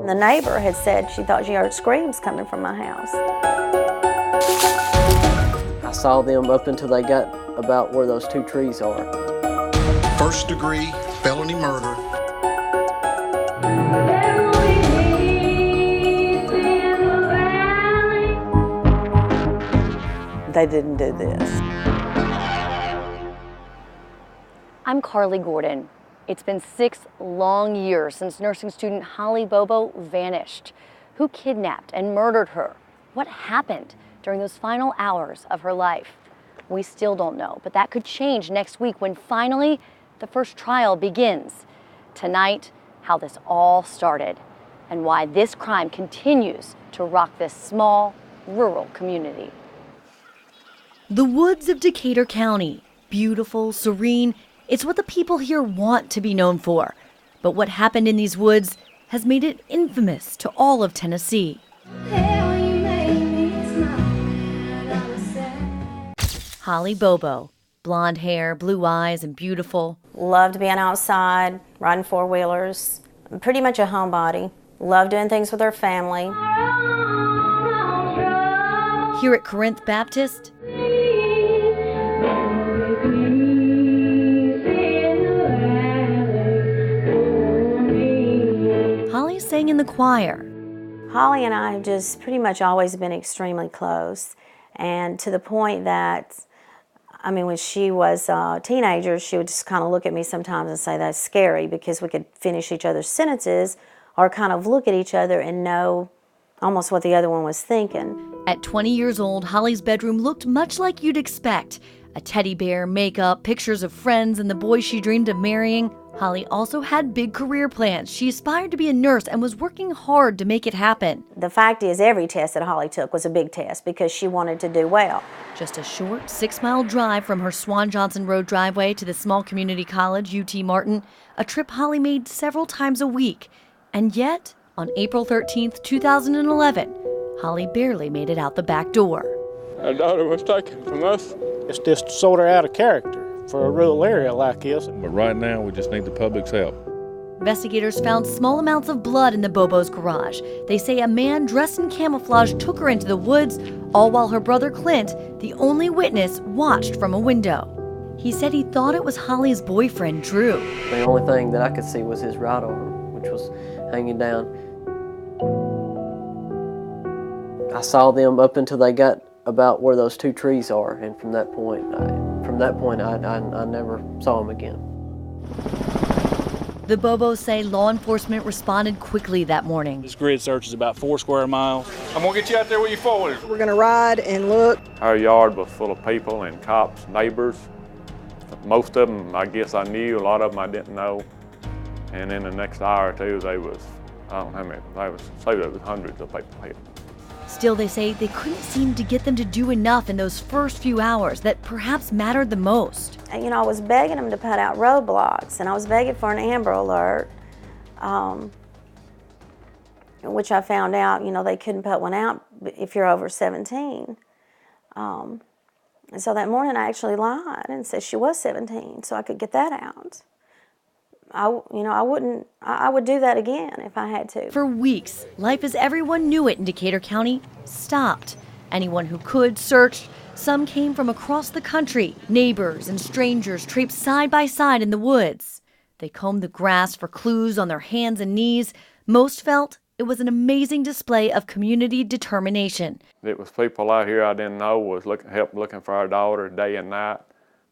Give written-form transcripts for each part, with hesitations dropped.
The neighbor had said she thought she heard screams coming from my house. I saw them up until they got about where those two trees are. First-degree felony murder. They didn't do this. I'm Carly Gordon. It's been 6 long years since nursing student Holly Bobo vanished. Who kidnapped and murdered her? What happened during those final hours of her life? We still don't know, but that could change next week when finally the first trial begins. Tonight, how this all started and why this crime continues to rock this small, rural community. The woods of Decatur County, beautiful, serene, it's what the people here want to be known for. But what happened in these woods has made it infamous to all of Tennessee. Holly Bobo, blonde hair, blue eyes, and beautiful. Loved being outside, riding four-wheelers. Pretty much a homebody. Loved doing things with her family. Here at Corinth Baptist, Holly sang in the choir. Holly and I have just pretty much always been extremely close, and to the point that, I mean, when she was a teenager, she would just kind of look at me sometimes and say, that's scary, because we could finish each other's sentences or kind of look at each other and know almost what the other one was thinking. At 20 years old, Holly's bedroom looked much like you'd expect. A teddy bear, makeup, pictures of friends and the boy she dreamed of marrying. Holly also had big career plans. She aspired to be a nurse and was working hard to make it happen. The fact is, every test that Holly took was a big test because she wanted to do well. Just a short 6-mile drive from her Swan Johnson Road driveway to the small community college, UT Martin, a trip Holly made several times a week. And yet, on April 13th, 2011, Holly barely made it out the back door. Our daughter was taken from us. It's just sort of out of character for a rural area like this. But right now, we just need the public's help. Investigators found small amounts of blood in the Bobo's garage. They say a man dressed in camouflage took her into the woods, all while her brother Clint, the only witness, watched from a window. He said he thought it was Holly's boyfriend, Drew. The only thing that I could see was his right arm, which was hanging down. I saw them up until they got about where those two trees are, and from that point, I never saw him again. The Bobos say law enforcement responded quickly that morning. This grid search is about 4 square miles. I'm gonna get you out there with your four-wheelers. We're gonna ride and look. Our yard was full of people and cops, neighbors. Most of them, I guess I knew. A lot of them I didn't know. And in the next hour or two, they was, I don't know how many, there was hundreds of people here. Still, they say they couldn't seem to get them to do enough in those first few hours that perhaps mattered the most. And, you know, I was begging them to put out roadblocks, and I was begging for an Amber Alert, which I found out, you know, they couldn't put one out if you're over 17. And so that morning I actually lied and said she was 17 so I could get that out. I would do that again if I had to. For weeks, life as everyone knew it in Decatur County stopped. Anyone who could searched. Some came from across the country. Neighbors and strangers traipsed side by side in the woods. They combed the grass for clues on their hands and knees. Most felt it was an amazing display of community determination. It was people out here I didn't know was looking for our daughter day and night.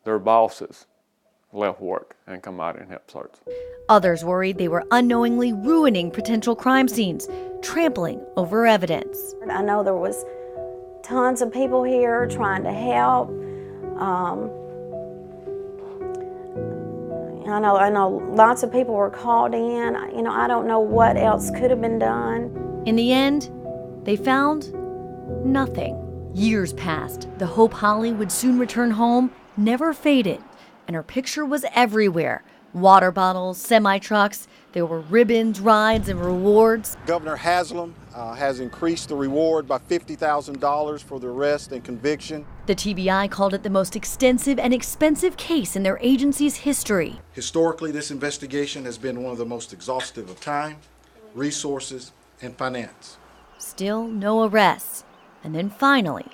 Their bosses left work and come out and help search. Others worried they were unknowingly ruining potential crime scenes, trampling over evidence. I know there was tons of people here trying to help. I know lots of people were called in. You know, I don't know what else could have been done. In the end, they found nothing. Years passed. The hope Holly would soon return home never faded, and her picture was everywhere. Water bottles, semi-trucks, there were ribbons, rides, and rewards. Governor Haslam has increased the reward by $50,000 for the arrest and conviction. The TBI called it the most extensive and expensive case in their agency's history. Historically, this investigation has been one of the most exhaustive of time, resources, and finance. Still no arrests. And then finally,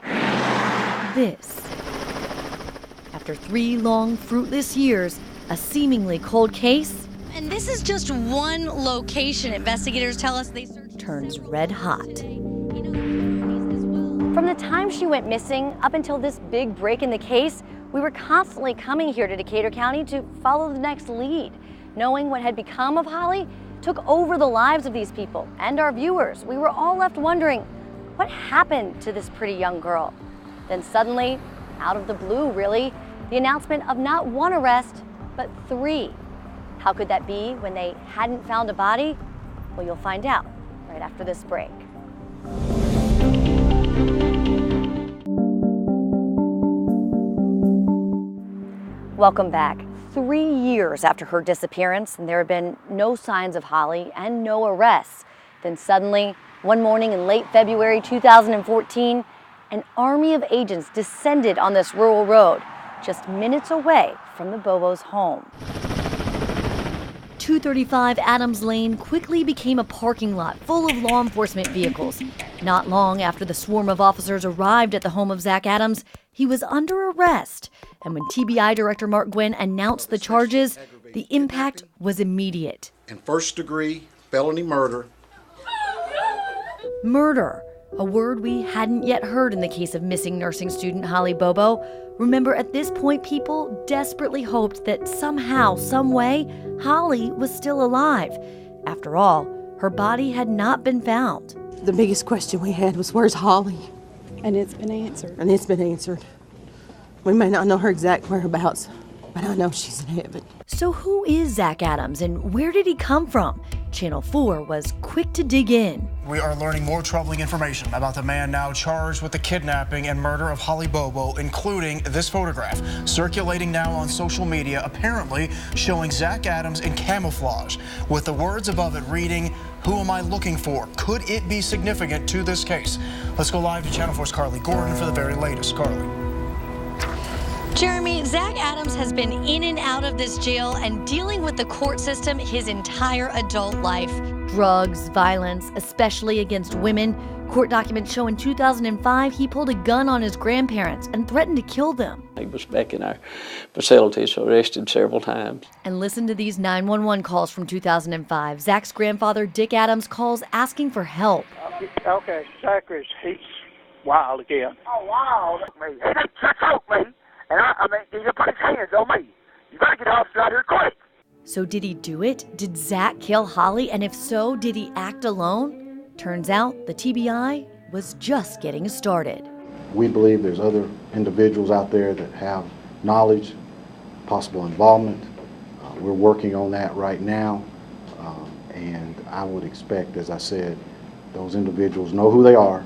this. After 3 long, fruitless years, a seemingly cold case. And this is just one location. Investigators tell us they searched. Turns red hot. From the time she went missing up until this big break in the case, we were constantly coming here to Decatur County to follow the next lead. Knowing what had become of Holly took over the lives of these people and our viewers. We were all left wondering, what happened to this pretty young girl? Then suddenly, out of the blue really, the announcement of not 1 arrest, but 3. How could that be when they hadn't found a body? Well, you'll find out right after this break. Welcome back. 3 years after her disappearance, and there have been no signs of Holly and no arrests. Then suddenly, one morning in late February 2014, an army of agents descended on this rural road, just minutes away from the Bobo's home. 235 Adams Lane quickly became a parking lot full of law enforcement vehicles. Not long after the swarm of officers arrived at the home of Zac Adams, he was under arrest. And when TBI Director Mark Gwynn announced the charges, the impact was immediate. And first-degree felony murder. Murder, a word we hadn't yet heard in the case of missing nursing student Holly Bobo. Remember, at this point, people desperately hoped that somehow, some way, Holly was still alive. After all, her body had not been found. The biggest question we had was, where's Holly? And it's been answered. And it's been answered. We may not know her exact whereabouts, but I know she's in heaven. So who is Zac Adams and where did he come from? Channel 4 was quick to dig in. We are learning more troubling information about the man now charged with the kidnapping and murder of Holly Bobo, including this photograph circulating now on social media, apparently showing Zac Adams in camouflage, with the words above it reading, "Who am I looking for? Could it be significant to this case?" Let's go live to Channel 4's Carly Gordon for the very latest. Carly. Jeremy, Zac Adams has been in and out of this jail and dealing with the court system his entire adult life. Drugs, violence, especially against women. Court documents show in 2005 he pulled a gun on his grandparents and threatened to kill them. He was back in our facilities, arrested several times. And listen to these 911 calls from 2005. Zac's grandfather, Dick Adams, calls asking for help. Okay, Zac he's wild again. Oh, wild? He didn't choke me. And I mean, he put his hands on me. You gotta get the officer out here quick. So did he do it? Did Zac kill Holly? And if so, did he act alone? Turns out the TBI was just getting started. We believe there's other individuals out there that have knowledge, possible involvement. We're working on that right now. And I would expect, as I said, those individuals know who they are,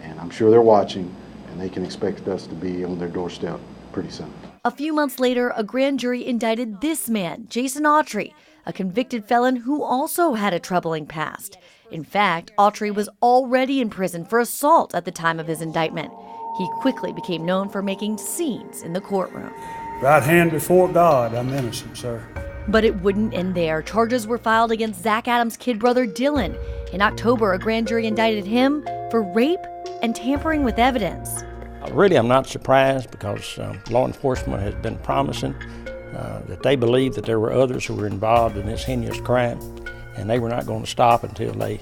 and I'm sure they're watching, and they can expect us to be on their doorstep pretty soon. A few months later, a grand jury indicted this man, Jason Autry, a convicted felon who also had a troubling past. In fact, Autry was already in prison for assault at the time of his indictment. He quickly became known for making scenes in the courtroom. Right hand before God, I'm innocent, sir. But it wouldn't end there. Charges were filed against Zac Adams' kid brother Dylan. In October, a grand jury indicted him for rape and tampering with evidence. Really, I'm not surprised because law enforcement has been promising that they believe that there were others who were involved in this heinous crime, and they were not going to stop until they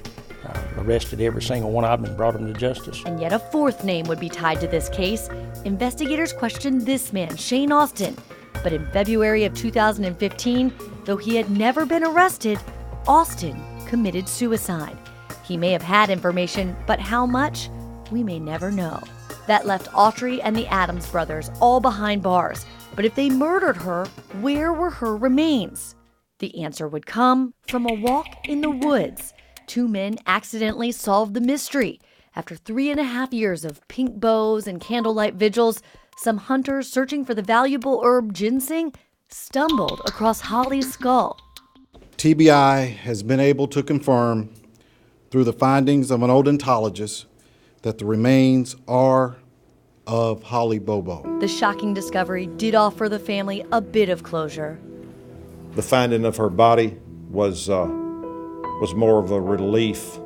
arrested every single one of them and brought them to justice. And yet a fourth name would be tied to this case. Investigators questioned this man, Shane Austin. But in February of 2015, though he had never been arrested, Austin committed suicide. He may have had information, but how much? We may never know. That left Autry and the Adams brothers all behind bars. But if they murdered her, where were her remains? The answer would come from a walk in the woods. 2 men accidentally solved the mystery. After 3.5 years of pink bows and candlelight vigils, some hunters searching for the valuable herb ginseng stumbled across Holly's skull. TBI has been able to confirm through the findings of an odontologist that the remains are of Holly Bobo. The shocking discovery did offer the family a bit of closure. The finding of her body was more of a relief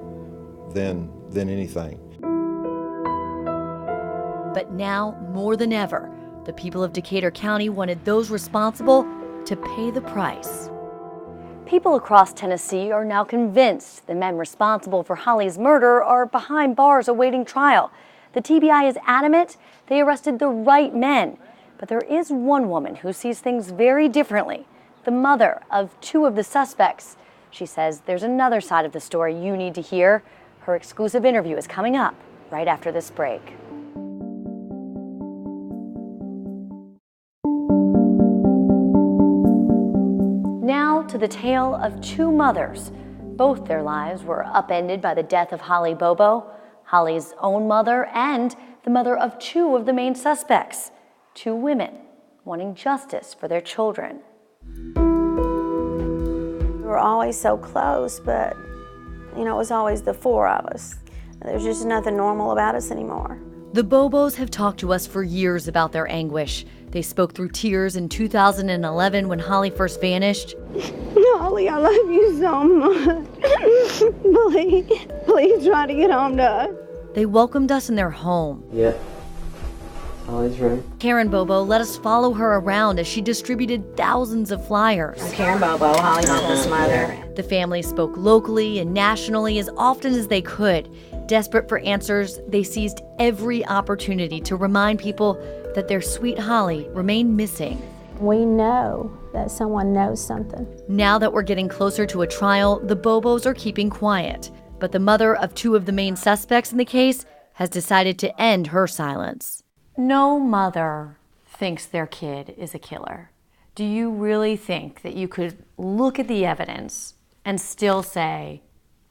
than anything. But now, more than ever, the people of Decatur County wanted those responsible to pay the price. People across Tennessee are now convinced the men responsible for Holly's murder are behind bars awaiting trial. The TBI is adamant they arrested the right men. But there is one woman who sees things very differently, the mother of 2 of the suspects. She says there's another side of the story you need to hear. Her exclusive interview is coming up right after this break. Now to the tale of 2 mothers. Both their lives were upended by the death of Holly Bobo, Holly's own mother, and the mother of 2 of the main suspects. 2 women wanting justice for their children. We were always so close, but, you know, it was always the 4 of us. There's just nothing normal about us anymore. The Bobos have talked to us for years about their anguish. They spoke through tears in 2011 when Holly first vanished. Holly, I love you so much. Please try to get home to us. They welcomed us in their home. Yeah. Holly's room. Karen Bobo let us follow her around as she distributed thousands of flyers. I'm Karen Bobo, Holly Bobo's mother. The family spoke locally and nationally as often as they could. Desperate for answers, they seized every opportunity to remind people that their sweet Holly remained missing. We know that someone knows something. Now that we're getting closer to a trial, the Bobos are keeping quiet. But the mother of 2 of the main suspects in the case has decided to end her silence. No mother thinks their kid is a killer. Do you really think that you could look at the evidence and still say,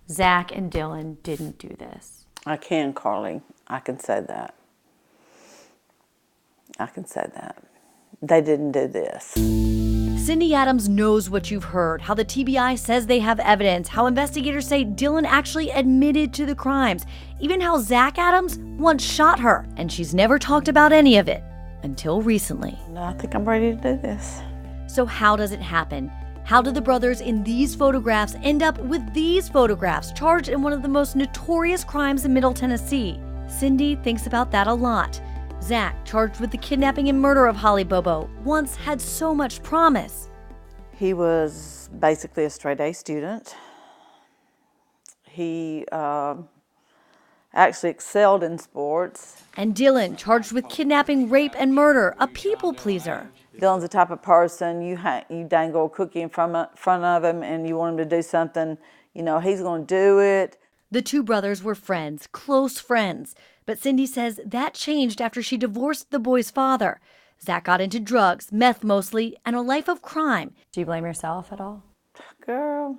Zac and Dylan didn't do this? I can, Carly. I can say that. I can say that. They didn't do this. Cindy Adams knows what you've heard, how the TBI says they have evidence, how investigators say Dylan actually admitted to the crimes, even how Zac Adams once shot her, and she's never talked about any of it until recently. I think I'm ready to do this. So how does it happen? How did the brothers in these photographs end up with these photographs, charged in one of the most notorious crimes in Middle Tennessee? Cindy thinks about that a lot. Zac, charged with the kidnapping and murder of Holly Bobo, once had so much promise. He was basically a straight-A student. He actually excelled in sports. And Dylan, charged with kidnapping, rape, and murder, a people pleaser. Dylan's the type of person, you dangle a cookie in front of him and you want him to do something, you know, he's going to do it. The 2 brothers were friends, close friends. But Cindy says that changed after she divorced the boy's father. Zac got into drugs, meth mostly, and a life of crime. Do you blame yourself at all? Girl,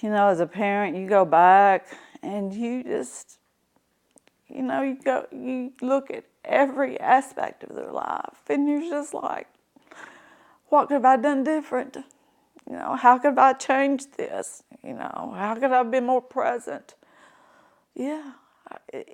you know, as a parent, you go back and you just, you know, you look at every aspect of their life and you're just like, what could have I done different? You know, how could I change this? You know, how could I have been more present? Yeah, I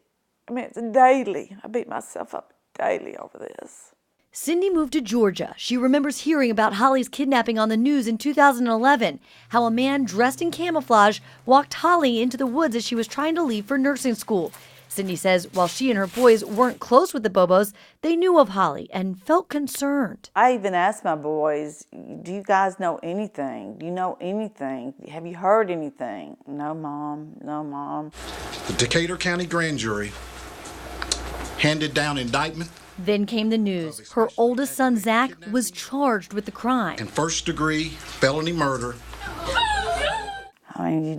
mean, it's daily. I beat myself up daily over this. Cindy moved to Georgia. She remembers hearing about Holly's kidnapping on the news in 2011, how a man dressed in camouflage walked Holly into the woods as she was trying to leave for nursing school. Cindy says while she and her boys weren't close with the Bobos, they knew of Holly and felt concerned. I even asked my boys, do you guys know anything? Do you know anything? Have you heard anything? No, Mom. No, Mom. The Decatur County Grand Jury handed down indictment. Then came the news. Her oldest son, Zac, was charged with the crime. And first-degree felony murder. I mean,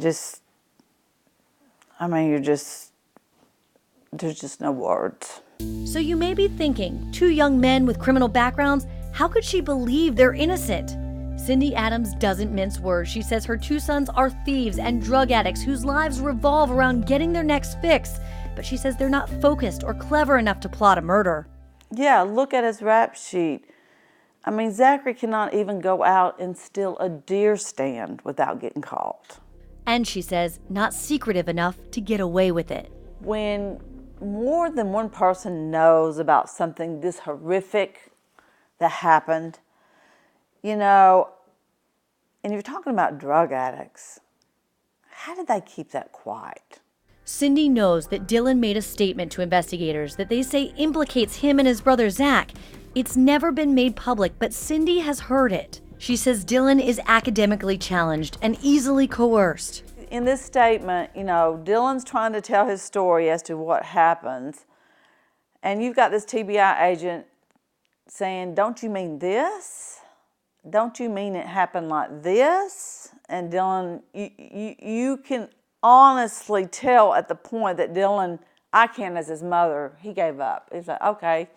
there's just no words. So you may be thinking, 2 young men with criminal backgrounds, how could she believe they're innocent? Cindy Adams doesn't mince words. She says her 2 sons are thieves and drug addicts whose lives revolve around getting their next fix. But she says they're not focused or clever enough to plot a murder. Yeah, look at his rap sheet. I mean, Zachary cannot even go out and steal a deer stand without getting caught. And she says, not secretive enough to get away with it. When more than one person knows about something this horrific that happened, you know, and you're talking about drug addicts, How did they keep that quiet? Cindy knows that Dylan made a statement to investigators that they say implicates him and his brother Zac. It's never been made public, but Cindy has heard it. She says Dylan is academically challenged and easily coerced. In this statement, you know, Dylan's trying to tell his story as to what happened, and you've got this TBI agent saying, don't you mean this? Don't you mean it happened like this? And Dylan, you can honestly tell at the point that Dylan, I can as his mother, he gave up. He's like, okay,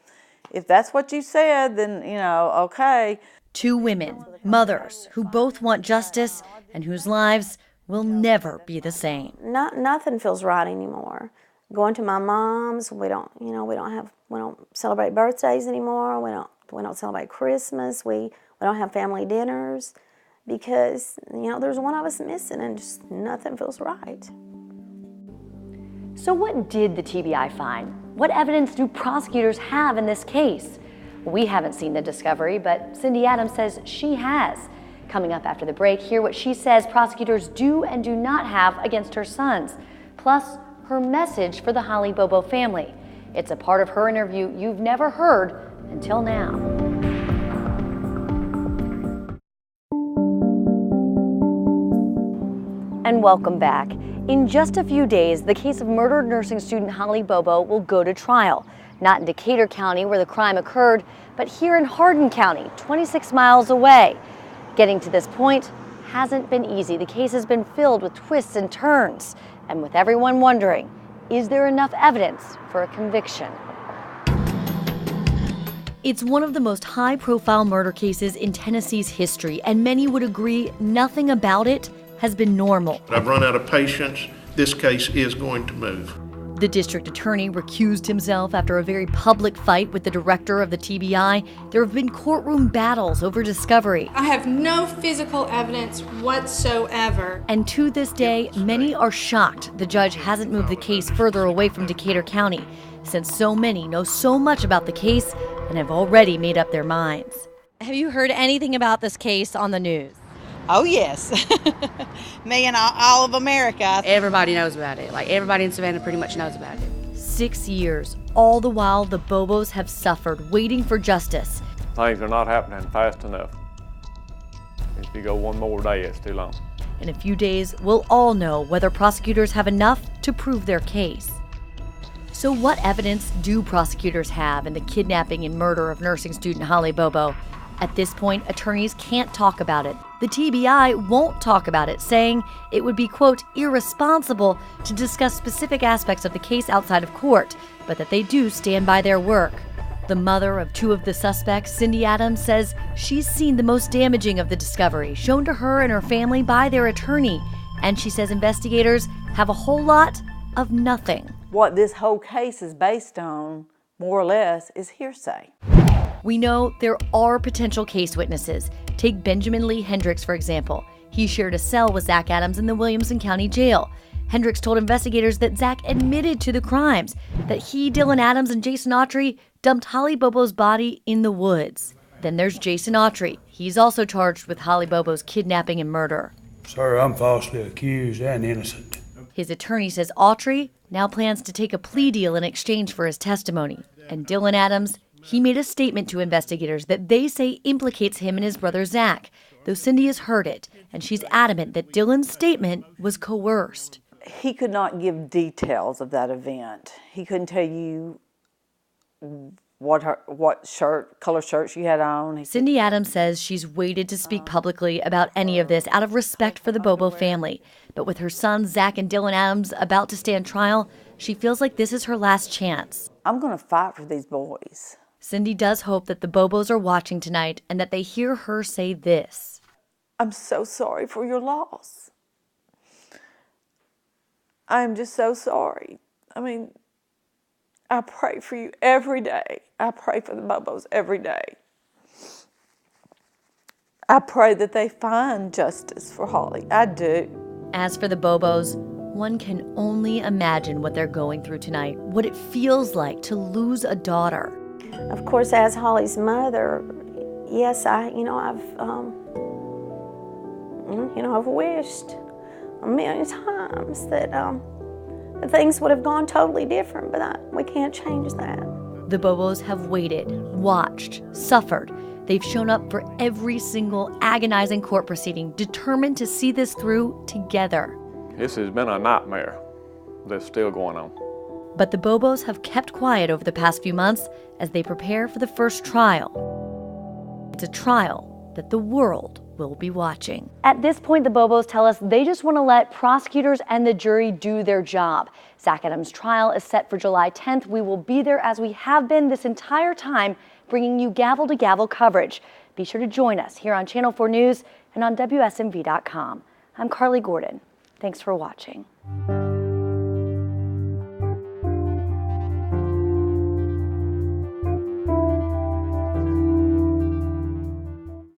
if that's what you said, then, you know, okay. Two women, mothers, who both want justice and whose lives will never be the same. Nothing feels right anymore. Going to my mom's, we don't celebrate birthdays anymore. We don't celebrate Christmas. We don't have family dinners because, you know, there's one of us missing and just nothing feels right. So what did the TBI find? What evidence do prosecutors have in this case? We haven't seen the discovery, but Cindy Adams says she has. Coming up after the break, hear what she says prosecutors do and do not have against her sons, plus her message for the Holly Bobo family. It's a part of her interview you've never heard until now. And welcome back. In just a few days, the case of murdered nursing student Holly Bobo will go to trial. Not in Decatur County where the crime occurred, but here in Hardin County, 26 miles away. Getting to this point hasn't been easy. The case has been filled with twists and turns, and with everyone wondering, is there enough evidence for a conviction? It's one of the most high-profile murder cases in Tennessee's history, and many would agree nothing about it has been normal. I've run out of patience. This case is going to move. The district attorney recused himself after a very public fight with the director of the TBI. There have been courtroom battles over discovery. I have no physical evidence whatsoever. And to this day, many are shocked the judge hasn't moved the case further away from Decatur County, since so many know so much about the case and have already made up their minds. Have you heard anything about this case on the news? Oh, yes. Me and all of America. Everybody knows about it. Like, everybody in Savannah pretty much knows about it. 6 years. All the while, the Bobos have suffered, waiting for justice. Things are not happening fast enough. If you go one more day, it's too long. In a few days, we'll all know whether prosecutors have enough to prove their case. So what evidence do prosecutors have in the kidnapping and murder of nursing student Holly Bobo? At this point, attorneys can't talk about it. The TBI won't talk about it, saying it would be, quote, irresponsible to discuss specific aspects of the case outside of court, but that they do stand by their work. The mother of two of the suspects, Cindy Adams, says she's seen the most damaging of the discovery, shown to her and her family by their attorney. And she says investigators have a whole lot of nothing. What this whole case is based on, more or less, is hearsay. We know there are potential case witnesses. Take Benjamin Lee Hendricks, for example. He shared a cell with Zac Adams in the Williamson County Jail. Hendricks told investigators that Zac admitted to the crimes, that he, Dylan Adams, and Jason Autry dumped Holly Bobo's body in the woods. Then there's Jason Autry. He's also charged with Holly Bobo's kidnapping and murder. Sir, I'm falsely accused and innocent. His attorney says Autry now plans to take a plea deal in exchange for his testimony. And Dylan Adams, he made a statement to investigators that they say implicates him and his brother Zac, though Cindy has heard it, and she's adamant that Dylan's statement was coerced. He could not give details of that event. He couldn't tell you what color shirt she had on. Cindy Adams says she's waited to speak publicly about any of this out of respect for the Bobo family. But with her sons, Zac and Dylan Adams, about to stand trial, she feels like this is her last chance. I'm going to fight for these boys. Cindy does hope that the Bobos are watching tonight and that they hear her say this. I'm so sorry for your loss. I'm just so sorry. I mean, I pray for you every day. I pray for the Bobos every day. I pray that they find justice for Holly. I do. As for the Bobos, one can only imagine what they're going through tonight, what it feels like to lose a daughter. Of course, as Holly's mother, yes, I've wished. a million times that things would have gone totally different, but we can't change that. The Bobos have waited, watched, suffered. They've shown up for every single agonizing court proceeding, determined to see this through together. This has been a nightmare that's still going on. But the Bobos have kept quiet over the past few months as they prepare for the first trial. It's a trial that the world will be watching. At this point, the Bobos tell us they just want to let prosecutors and the jury do their job. Zac Adams' trial is set for July 10th. We will be there as we have been this entire time, bringing you gavel-to-gavel coverage. Be sure to join us here on Channel 4 News and on WSMV.com. I'm Carly Gordon. Thanks for watching.